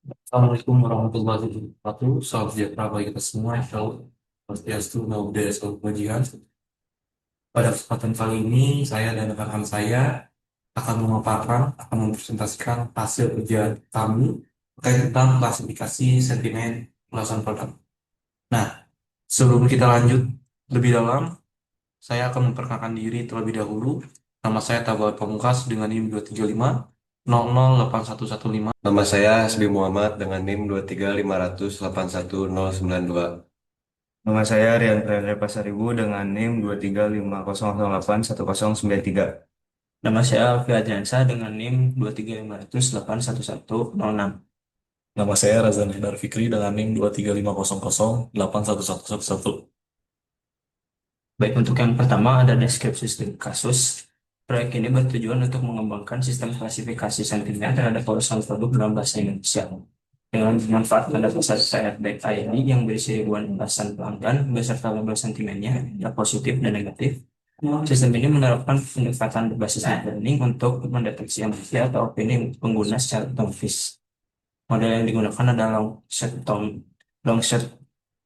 Assalamualaikum warahmatullahi wabarakatuh. Salam sejahtera bagi kita semua. Insyaallah. Swastiastu, namo buddhaya, salam kebajikan. Pada kesempatan kali ini, saya dan rekan saya akan mempresentasikan hasil kerja kami terkait tentang klasifikasi sentimen ulasan produk. Nah, sebelum kita lanjut lebih dalam, saya akan memperkenalkan diri terlebih dahulu. Nama saya Tabal Pamungkas dengan NIM 235 008115. Nama saya Hasbi Muhammad dengan NIM 23500811092. Nama saya Rian Prayana Pasaribu dengan NIM 23500081093. Nama saya Alfi Adriansa dengan NIM 23500811106. Nama saya Razan Hidar Fikri dengan NIM 23500811111. Baik, untuk yang pertama ada deskripsi studi kasus. Proyek ini bertujuan untuk mengembangkan sistem klasifikasi sentimen terhadap urusan produk dalam bahasa Indonesia. Dengan memanfaatkan dataset CRDK ini yang berisi ribuan ulasan pelanggan beserta label sentimennya, yang positif dan negatif. Sistem ini menerapkan pendekatan berbasis deep learning untuk mendeteksi emosi atau opini pengguna secara otomatis. Model yang digunakan adalah long short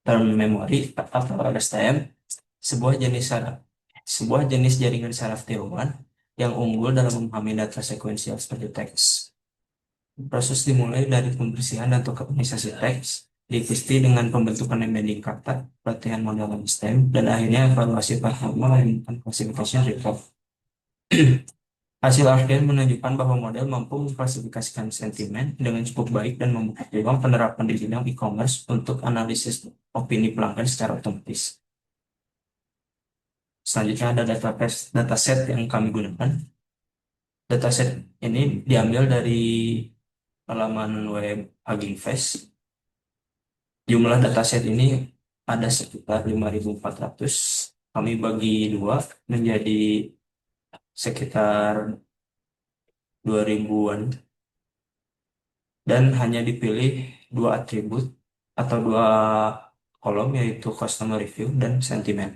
term memory atau LSTM, sebuah jenis sebuah jenis jaringan saraf tiruan yang unggul dalam memahami data sekuensial seperti teks. Proses dimulai dari pembersihan dan tokenisasi teks, diikuti dengan pembentukan embedding kata, pelatihan model LSTM, dan akhirnya evaluasi performa menggunakan classification report. Hasil akhir menunjukkan bahwa model mampu mengklasifikasikan sentimen dengan cukup baik dan membuka peluang penerapan di bidang e-commerce untuk analisis opini pelanggan secara otomatis. Selanjutnya ada dataset yang kami gunakan. Dataset ini diambil dari halaman web Hugging Face. Jumlah dataset ini ada sekitar 5.400. Kami bagi dua menjadi sekitar 2.000-an. Dan hanya dipilih dua atribut atau dua kolom, yaitu customer review dan sentimen.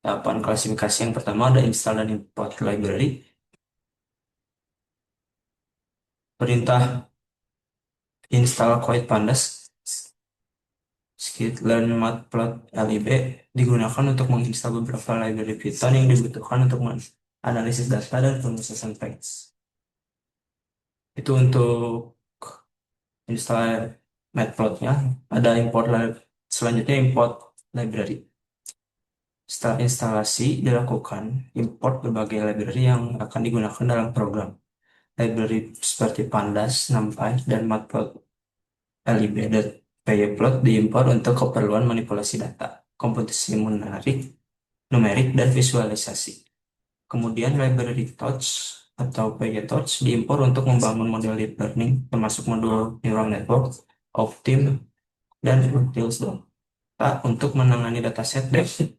Tahapan klasifikasi yang pertama ada install dan import library. Perintah install Koit Pandas skitlearn matplotlib digunakan untuk menginstal beberapa library Python yang dibutuhkan untuk menganalisis data dan pemrosesan teks. Itu untuk install matplotnya. Ada selanjutnya import library. Setelah instalasi dilakukan import berbagai library yang akan digunakan dalam program. Library seperti Pandas, NumPy, dan Matplotlib dan pyplot diimpor untuk keperluan manipulasi data, komputasi numerik, dan visualisasi. Kemudian library Torch atau PyTorch diimpor untuk membangun model deep learning, termasuk modul neural network, Optim, dan Utils data untuk menangani dataset depth.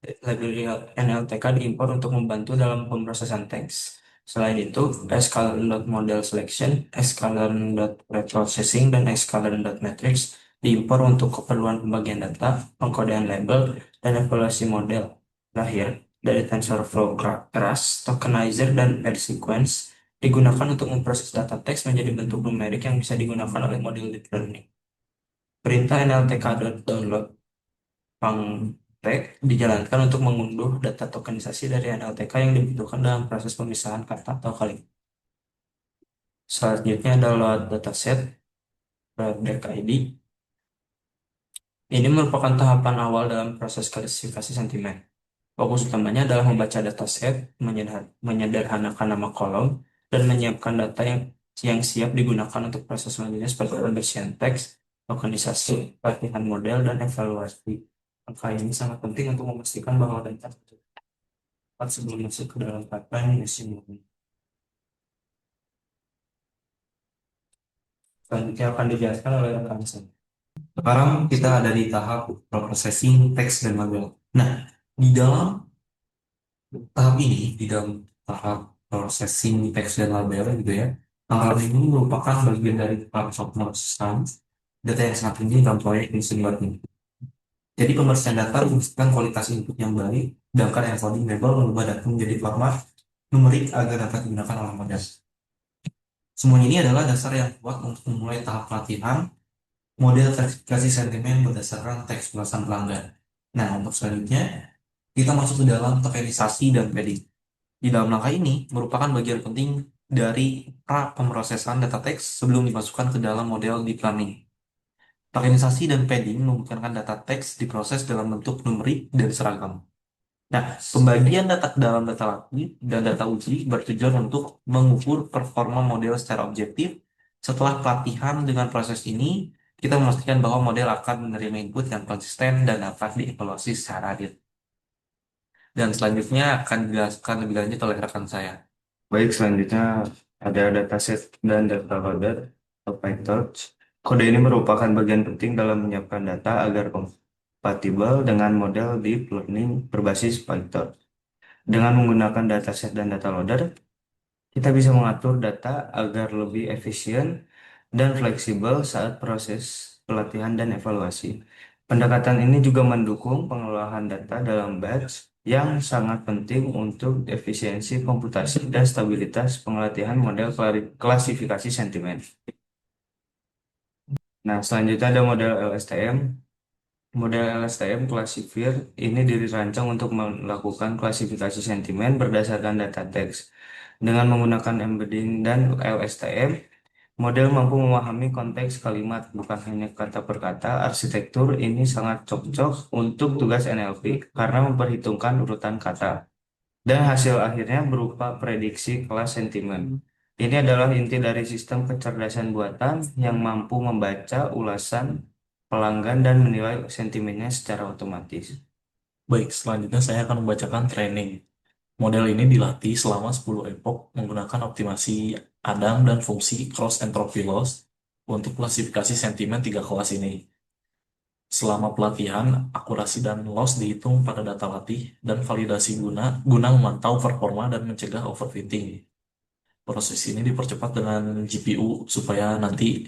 Library NLTK diimpor untuk membantu dalam pemrosesan teks. Selain itu, sklearn.model selection, sklearn.preprocessing, dan sklearn.matrix diimpor untuk keperluan pembagian data, pengkodean label, dan evaluasi model. Terakhir, dari TensorFlow Keras, Tokenizer, dan EdSequence digunakan untuk memproses data teks menjadi bentuk numerik yang bisa digunakan oleh model deep learning. Perintah nltk.download dijalankan untuk mengunduh data tokenisasi dari NLTK yang dibutuhkan dalam proses pemisahan kata atau kalimat. Selanjutnya adalah dataset project ID. Ini merupakan tahapan awal dalam proses klasifikasi sentimen. Fokus utamanya adalah membaca dataset, menyederhanakan nama kolom, dan menyiapkan data yang siap digunakan untuk proses selanjutnya seperti pembersihan teks, tokenisasi, pelatihan model, dan evaluasi. Angka ini sangat penting untuk memastikan bahwa data tepat sebelum masuk ke dalam pipeline machine learning. Selanjutnya akan dijelaskan oleh rekan saya. Sekarang kita ada di tahap processing teks dan label. Nah, di dalam tahap ini, di dalam tahap processing teks dan label gitu ya, hal ini merupakan bagian dari proses pemrosesan data yang sangat tinggi dalam proyek ini sebenarnya. Jadi pembersihan data memastikan kualitas input yang baik, sedangkan encoding label mengubah data menjadi format numerik agar dapat digunakan oleh model. Semuanya ini adalah dasar yang kuat untuk memulai tahap pelatihan model verifikasi sentimen berdasarkan teks ulasan pelanggan. Nah, untuk selanjutnya, kita masuk ke dalam tokenisasi dan padding. Di dalam langkah ini merupakan bagian penting dari pra pemrosesan data teks sebelum dimasukkan ke dalam model deep learning. Tokenisasi dan padding memungkinkan data teks diproses dalam bentuk numerik dan seragam. Nah, pembagian data ke dalam data latih dan data uji bertujuan untuk mengukur performa model secara objektif. Setelah pelatihan dengan proses ini, kita memastikan bahwa model akan menerima input yang konsisten dan dapat dievaluasi secara adil. Dan selanjutnya akan dijelaskan lebih lanjut oleh rekan saya. Baik, selanjutnya ada dataset dan data loader atau PyTorch. Kode ini merupakan bagian penting dalam menyiapkan data agar kompatibel dengan model deep learning berbasis PyTorch. Dengan menggunakan dataset dan data loader, kita bisa mengatur data agar lebih efisien dan fleksibel saat proses pelatihan dan evaluasi. Pendekatan ini juga mendukung pengelolaan data dalam batch yang sangat penting untuk efisiensi komputasi dan stabilitas pengelatihan model klasifikasi sentimen. Nah, selanjutnya ada model LSTM. Model LSTM Classifier ini dirancang untuk melakukan klasifikasi sentimen berdasarkan data teks. Dengan menggunakan embedding dan LSTM, model mampu memahami konteks kalimat, bukan hanya kata per kata. Arsitektur ini sangat cocok untuk tugas NLP karena memperhitungkan urutan kata. Dan hasil akhirnya berupa prediksi kelas sentimen. Ini adalah inti dari sistem kecerdasan buatan yang mampu membaca ulasan pelanggan dan menilai sentimennya secara otomatis. Baik, selanjutnya saya akan membacakan training. Model ini dilatih selama 10 epoch menggunakan optimasi Adam dan fungsi cross entropy loss untuk klasifikasi sentimen tiga kelas ini. Selama pelatihan, akurasi dan loss dihitung pada data latih dan validasi guna memantau performa dan mencegah overfitting. Proses ini dipercepat dengan GPU supaya nanti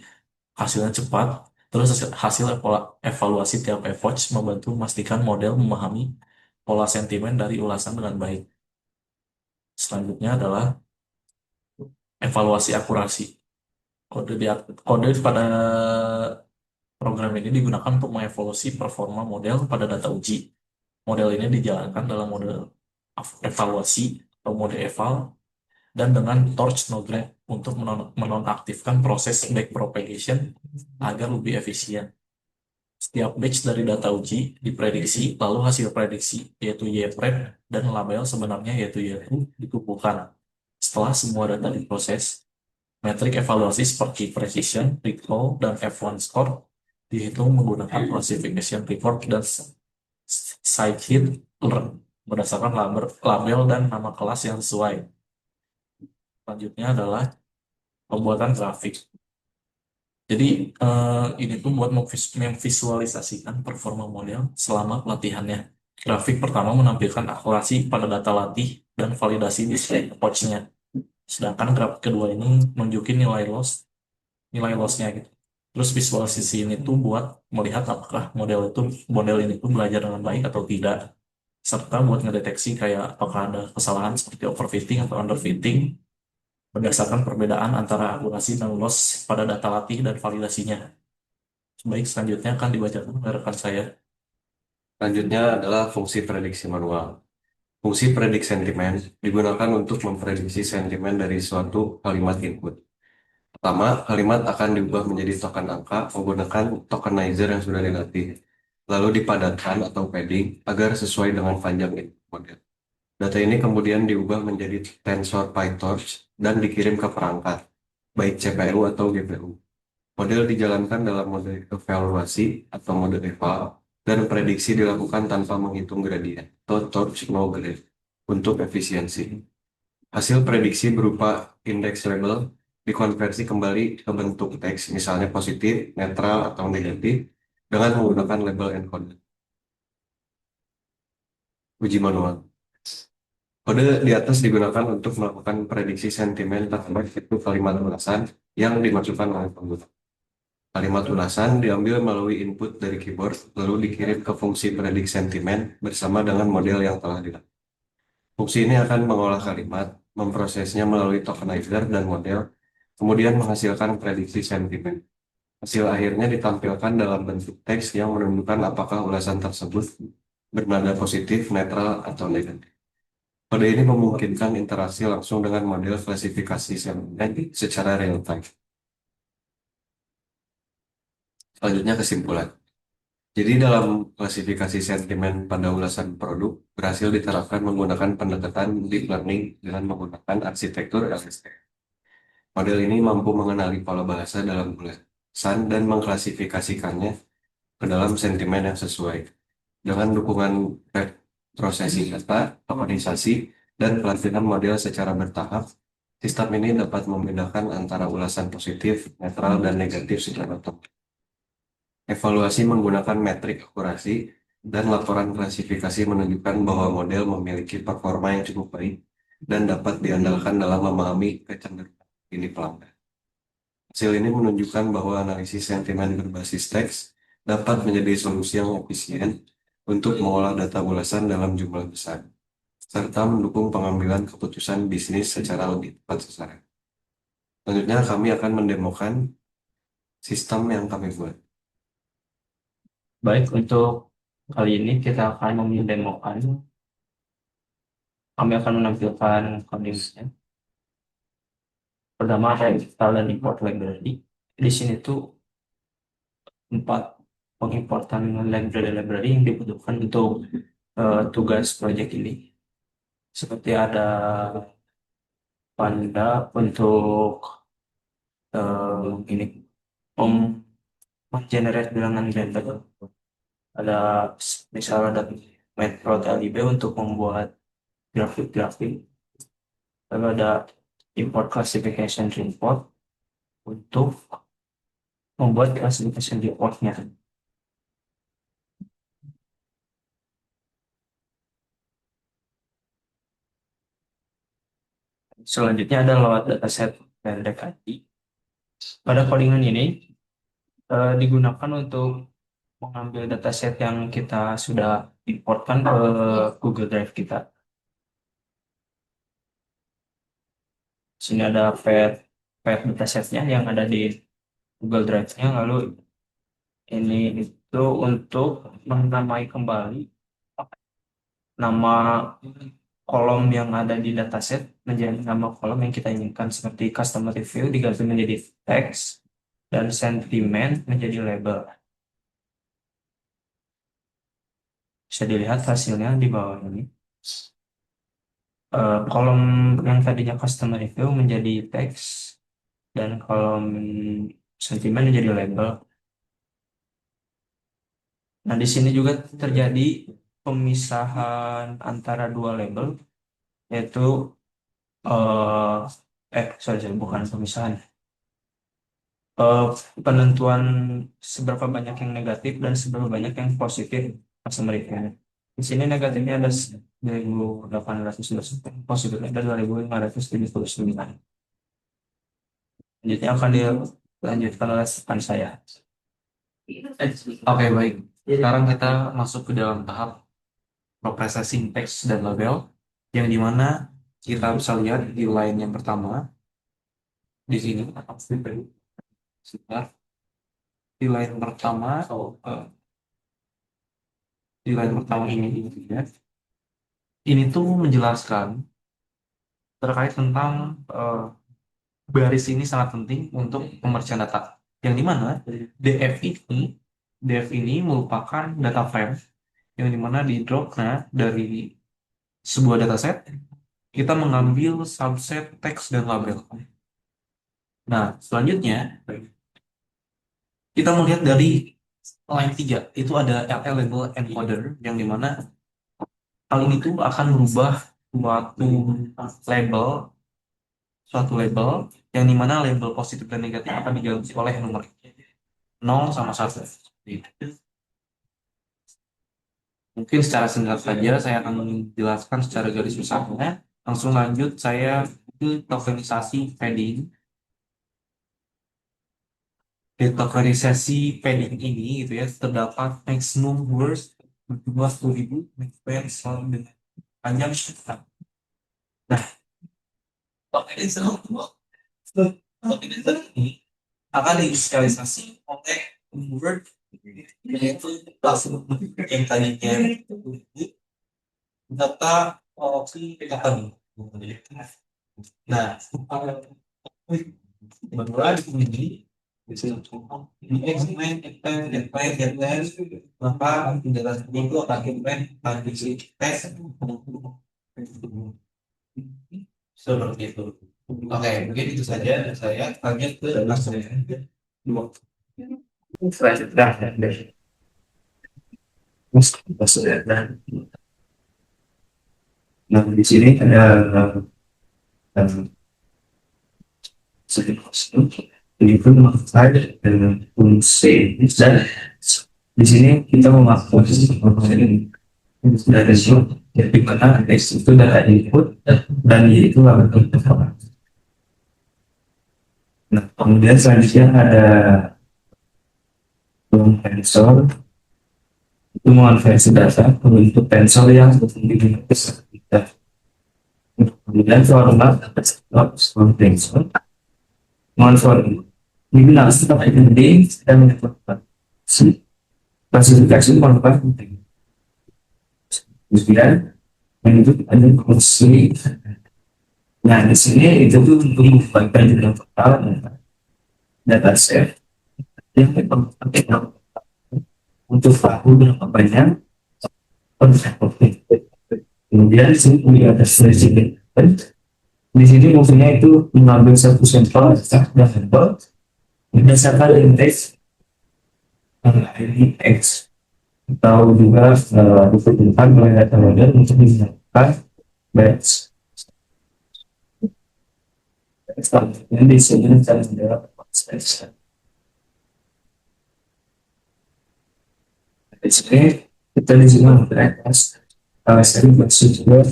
hasilnya cepat. Terus hasil evaluasi tiap epoch membantu memastikan model memahami pola sentimen dari ulasan dengan baik. Selanjutnya adalah evaluasi akurasi. Kode pada program ini digunakan untuk mengevaluasi performa model pada data uji. Model ini dijalankan dalam model evaluasi atau mode eval dan dengan torch node untuk menonaktifkan proses backpropagation agar lebih efisien. Setiap batch dari data uji diprediksi, lalu hasil prediksi yaitu YPRED dan label sebenarnya yaitu Y2 dikumpulkan. Setelah semua data diproses, metrik evaluasi seperti precision, recall, dan F1 score dihitung menggunakan classification report dan scikit learn berdasarkan label dan nama kelas yang sesuai. Selanjutnya adalah pembuatan grafik. Jadi ini tuh buat memvisualisasikan performa model selama pelatihannya. Grafik pertama menampilkan akurasi pada data latih dan validasi di slide approach-nya. Sedangkan grafik kedua ini nunjukin nilai lossnya gitu. Terus visualisasi ini tuh buat melihat apakah model ini tuh belajar dengan baik atau tidak, serta buat ngedeteksi kayak apakah ada kesalahan seperti overfitting atau underfitting berdasarkan perbedaan antara akurasi dan loss pada data latih dan validasinya. Baik, selanjutnya akan dibacakan oleh rekan saya. Selanjutnya adalah fungsi prediksi manual. Fungsi prediksi sentimen digunakan untuk memprediksi sentimen dari suatu kalimat input. Pertama, kalimat akan diubah menjadi token angka menggunakan tokenizer yang sudah dilatih, lalu dipadatkan atau padding agar sesuai dengan panjang input model. Data ini kemudian diubah menjadi tensor PyTorch dan dikirim ke perangkat, baik CPU atau GPU. Model dijalankan dalam mode evaluasi atau mode eval, dan prediksi dilakukan tanpa menghitung gradien atau torch no grade untuk efisiensi. Hasil prediksi berupa indeks label dikonversi kembali ke bentuk teks, misalnya positif, netral, atau negatif, dengan menggunakan label encoder. Uji manual. Kode di atas digunakan untuk melakukan prediksi sentimen terhadap itu kalimat ulasan yang dimasukkan oleh pengguna. Kalimat ulasan diambil melalui input dari keyboard, lalu dikirim ke fungsi predik sentimen bersama dengan model yang telah dilakukan. Fungsi ini akan mengolah kalimat, memprosesnya melalui tokenizer dan model, kemudian menghasilkan prediksi sentimen. Hasil akhirnya ditampilkan dalam bentuk teks yang menunjukkan apakah ulasan tersebut bernada positif, netral, atau negatif. Kode ini memungkinkan interaksi langsung dengan model klasifikasi sentimen secara real time. Selanjutnya kesimpulan. Jadi dalam klasifikasi sentimen pada ulasan produk berhasil diterapkan menggunakan pendekatan deep learning dengan menggunakan arsitektur LSTM. Model ini mampu mengenali pola bahasa dalam ulasan dan mengklasifikasikannya ke dalam sentimen yang sesuai. Dengan dukungan processing data, tokenisasi, dan pelatihan model secara bertahap, sistem ini dapat membedakan antara ulasan positif, netral, dan negatif secara otomatis. Evaluasi menggunakan metrik akurasi dan laporan klasifikasi menunjukkan bahwa model memiliki performa yang cukup baik dan dapat diandalkan dalam memahami kecenderungan ini pelanggan. Hasil ini menunjukkan bahwa analisis sentimen berbasis teks dapat menjadi solusi yang efisien untuk mengolah data ulasan dalam jumlah besar, serta mendukung pengambilan keputusan bisnis secara lebih tepat sasaran. Selanjutnya kami akan mendemokan sistem yang kami buat. Baik, untuk kali ini kita akan mendemokan. Kami akan menampilkan kondisinya. Pertama ada install dan import library. Di sini tuh 4 pengimportan library yang dibutuhkan untuk tugas proyek ini. Seperti ada Panda untuk ini generate bilangan random. Ada misalnya ada matplotlib untuk membuat grafik-grafik. Lalu ada import classification report untuk membuat classification reportnya. Selanjutnya ada load dataset pendek ID. Pada codingan ini digunakan untuk mengambil dataset yang kita sudah importkan ke Google Drive kita. Sini ada pair datasetnya yang ada di Google Drive-nya. Lalu ini itu untuk menamai kembali nama kolom yang ada di dataset menjadi nama kolom yang kita inginkan, seperti customer review diganti menjadi text dan sentiment menjadi label. Bisa dilihat hasilnya di bawah ini. Kolom yang tadinya customer review menjadi text dan kolom sentiment menjadi label. Nah, di sini juga terjadi pemisahan antara dua label, yaitu bukan pemisahan. Penentuan seberapa banyak yang negatif dan seberapa banyak yang positif customer review. Di sini negatifnya ada 2.829, positifnya ada 2.579. Selanjutnya akan dilanjutkan oleh rekan saya. Oke, baik. Sekarang kita masuk ke dalam tahap processing text dan label, yang dimana kita bisa lihat di line yang pertama di sini. Sebentar. Di line pertama, di line pertama ini ya, ini tuh menjelaskan terkait tentang baris ini sangat penting untuk pemercikan data, yang dimana DF ini merupakan data frame yang dimana di dropnya dari sebuah dataset kita mengambil subset teks dan label. Nah, selanjutnya kita melihat dari line 3 itu ada LL label encoder, yang dimana hal ini tuh akan merubah suatu label yang dimana label positif dan negatif akan diganti oleh nomor 0 sama 1. Mungkin secara singkat saja saya akan menjelaskan secara garis besarnya. Langsung lanjut saya ke tokenisasi trading. Deklarasi padding ini gitu ya terdapat maximum words berjumlah 10.000 megabytes dengan panjang sekitar. Nah, organisasi ini akan diinisialisasi oleh Word yaitu langsung yang tadinya data opsi PKN. Nah, berdua di sini di explain, maka penjelasan itu akan di tes seperti itu. Oke, mungkin itu saja saya lanjut ke langsung dua. Selanjutnya dari kita sudah dan nah di sini ada sedikit ini pun memakai fungsi dan di sini kita memakai dari itu di mana teks itu data input dan itu akan informasi. Nah kemudian selanjutnya ada tensor itu mengonversi data ke bentuk tensor yang digunakan kita. Kemudian format tensor mengonversi digunakan sebagai penting dan menentukan klasifikasi format penting. Kemudian itu ada fungsi. Nah di sini itu tuh untuk membuatkan jumlah total data set yang penting untuk tahu berapa banyak kemudian di sini punya ada seleksi di sini fungsinya itu mengambil satu sampel dan sampel berdasarkan indeks X atau juga diperlukan oleh data model untuk menggunakan batch. Selanjutnya di sini kita mendapat space. Di sini kita di sini memberikan seri maksud juga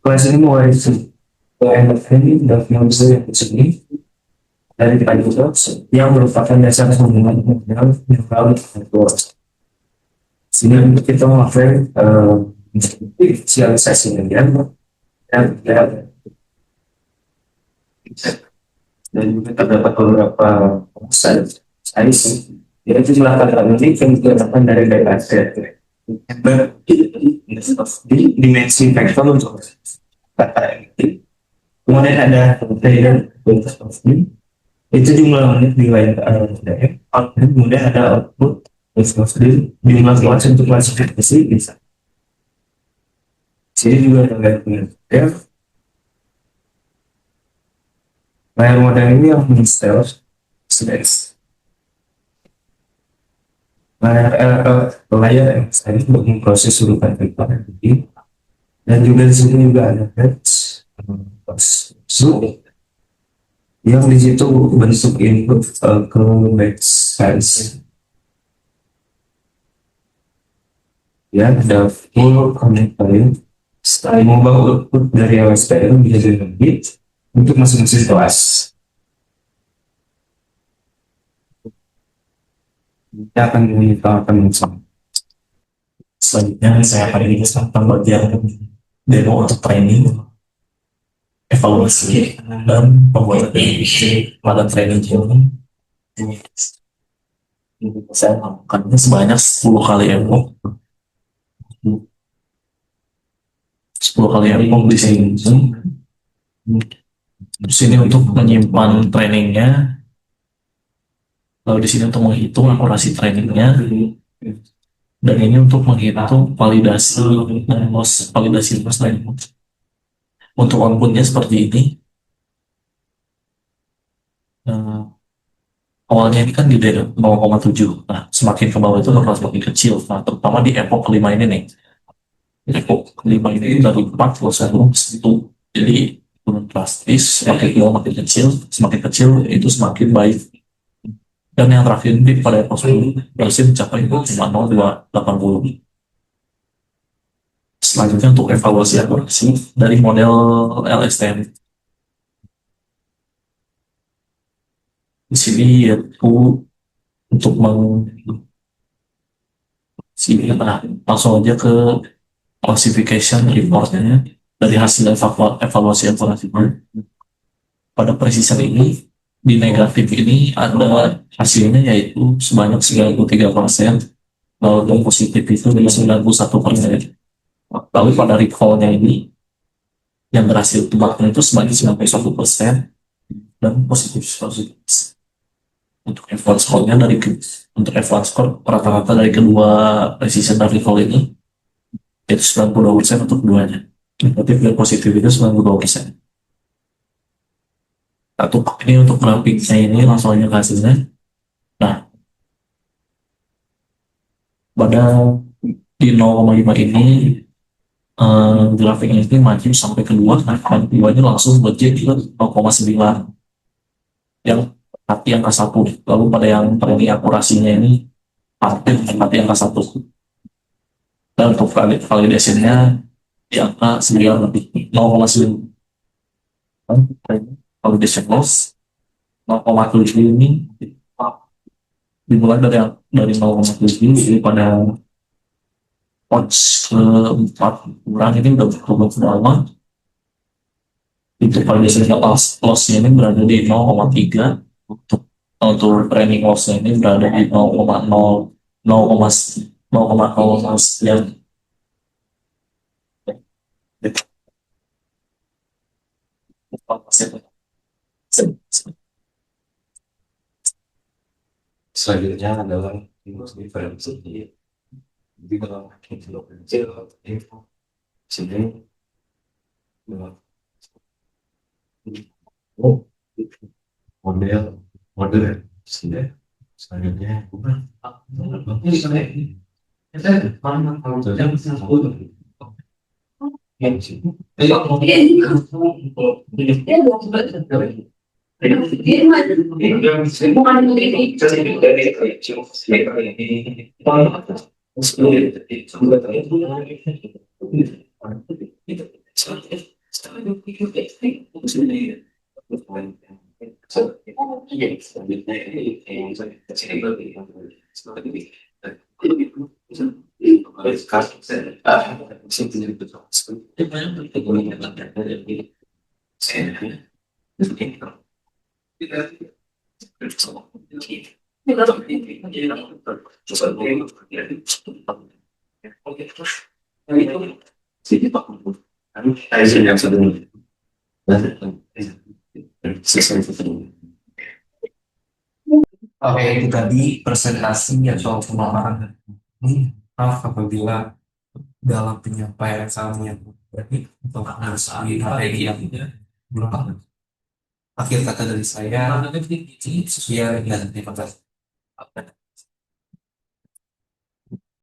kelas ini mulai ini yang bisa yang di sini dari Python yang merupakan dasar penggunaan model yang valid network. Sini kita memakai inisialisasi dan juga terdapat beberapa size yaitu jumlah kata unik yang didapatkan dari dataset di dimensi vektor untuk kata ini. Kemudian ada itu jumlah unit nilai kemudian ada output jumlah kelas untuk klasifikasi bisa. Sini juga ada layar model ini yang install space layar yang saya untuk memproses urutan data dan juga di sini juga ada batch yang di situ bentuk input ke batch size ya ada full connector setelah mengubah output dari LSTM menjadi bit untuk masing-masing kelas. Kita akan menggunakan sama. Selanjutnya saya akan menjelaskan tentang bagian demo untuk training, evaluasi, dan pembuatan pada training ini. Saya melakukannya sebanyak 10 kali epoch. 10 kali epoch di sini. Di sini untuk menyimpan trainingnya, lalu di sini untuk menghitung akurasi trainingnya, dan ini untuk menghitung validasi dan loss training. Untuk outputnya seperti ini. Awalnya ini kan di 0,7. Nah, semakin ke bawah itu bakal semakin kecil. Nah, terutama di epoch kelima ini nih. Epoch kelima ini dari 4 ke 1. Jadi turun drastis, semakin bawah makin kecil, semakin kecil itu semakin baik. Dan yang terakhir di pada epoch 10 berhasil mencapai 0,0280. Selanjutnya untuk evaluasi akurasi dari model LSTM. di sini yaitu untuk nah, langsung aja ke classification reportnya dari hasil evaluasi akurasinya. Pada precision ini di negatif ini ada hasilnya yaitu sebanyak 93%, lalu yang positif itu dari 91%. Lalu pada recall-nya ini yang berhasil tebaknya itu sebanyak 91% dan positif positif. Untuk F1 score-nya untuk F1 score rata-rata dari kedua precision dan recall ini itu 92% untuk keduanya. Negatif dan positif itu 92%. Satu ini untuk grafiknya ini langsung aja ke hasilnya. Nah, pada di 0,5 ini grafiknya ini maju sampai kedua, nah keduanya langsung berjaya ke 0,9 yang hati angka 1. Lalu pada yang training akurasinya ini hati angka 1. Dan untuk validasinya di angka 9 lebih 0,9. Validation loss 0,7 ini dimulai dari 0,7 jadi pada odds keempat kurang ini udah berubah ke bawah. Itu validation loss-nya ini berada di 0,3. Untuk training loss-nya ini berada di 0,0 sekian. Selanjutnya adalah diferensi. Jadi kalau kecil info sini oh model model sini selanjutnya bukan ini kan kita mana kalau jam satu yang sini Oke, itu tadi presentasi atau pemaparan. Maaf apabila dalam penyampaian kami yang berarti untuk mengasih materi yang belum paham. Akhir kata dari saya, sekian dan terima kasih.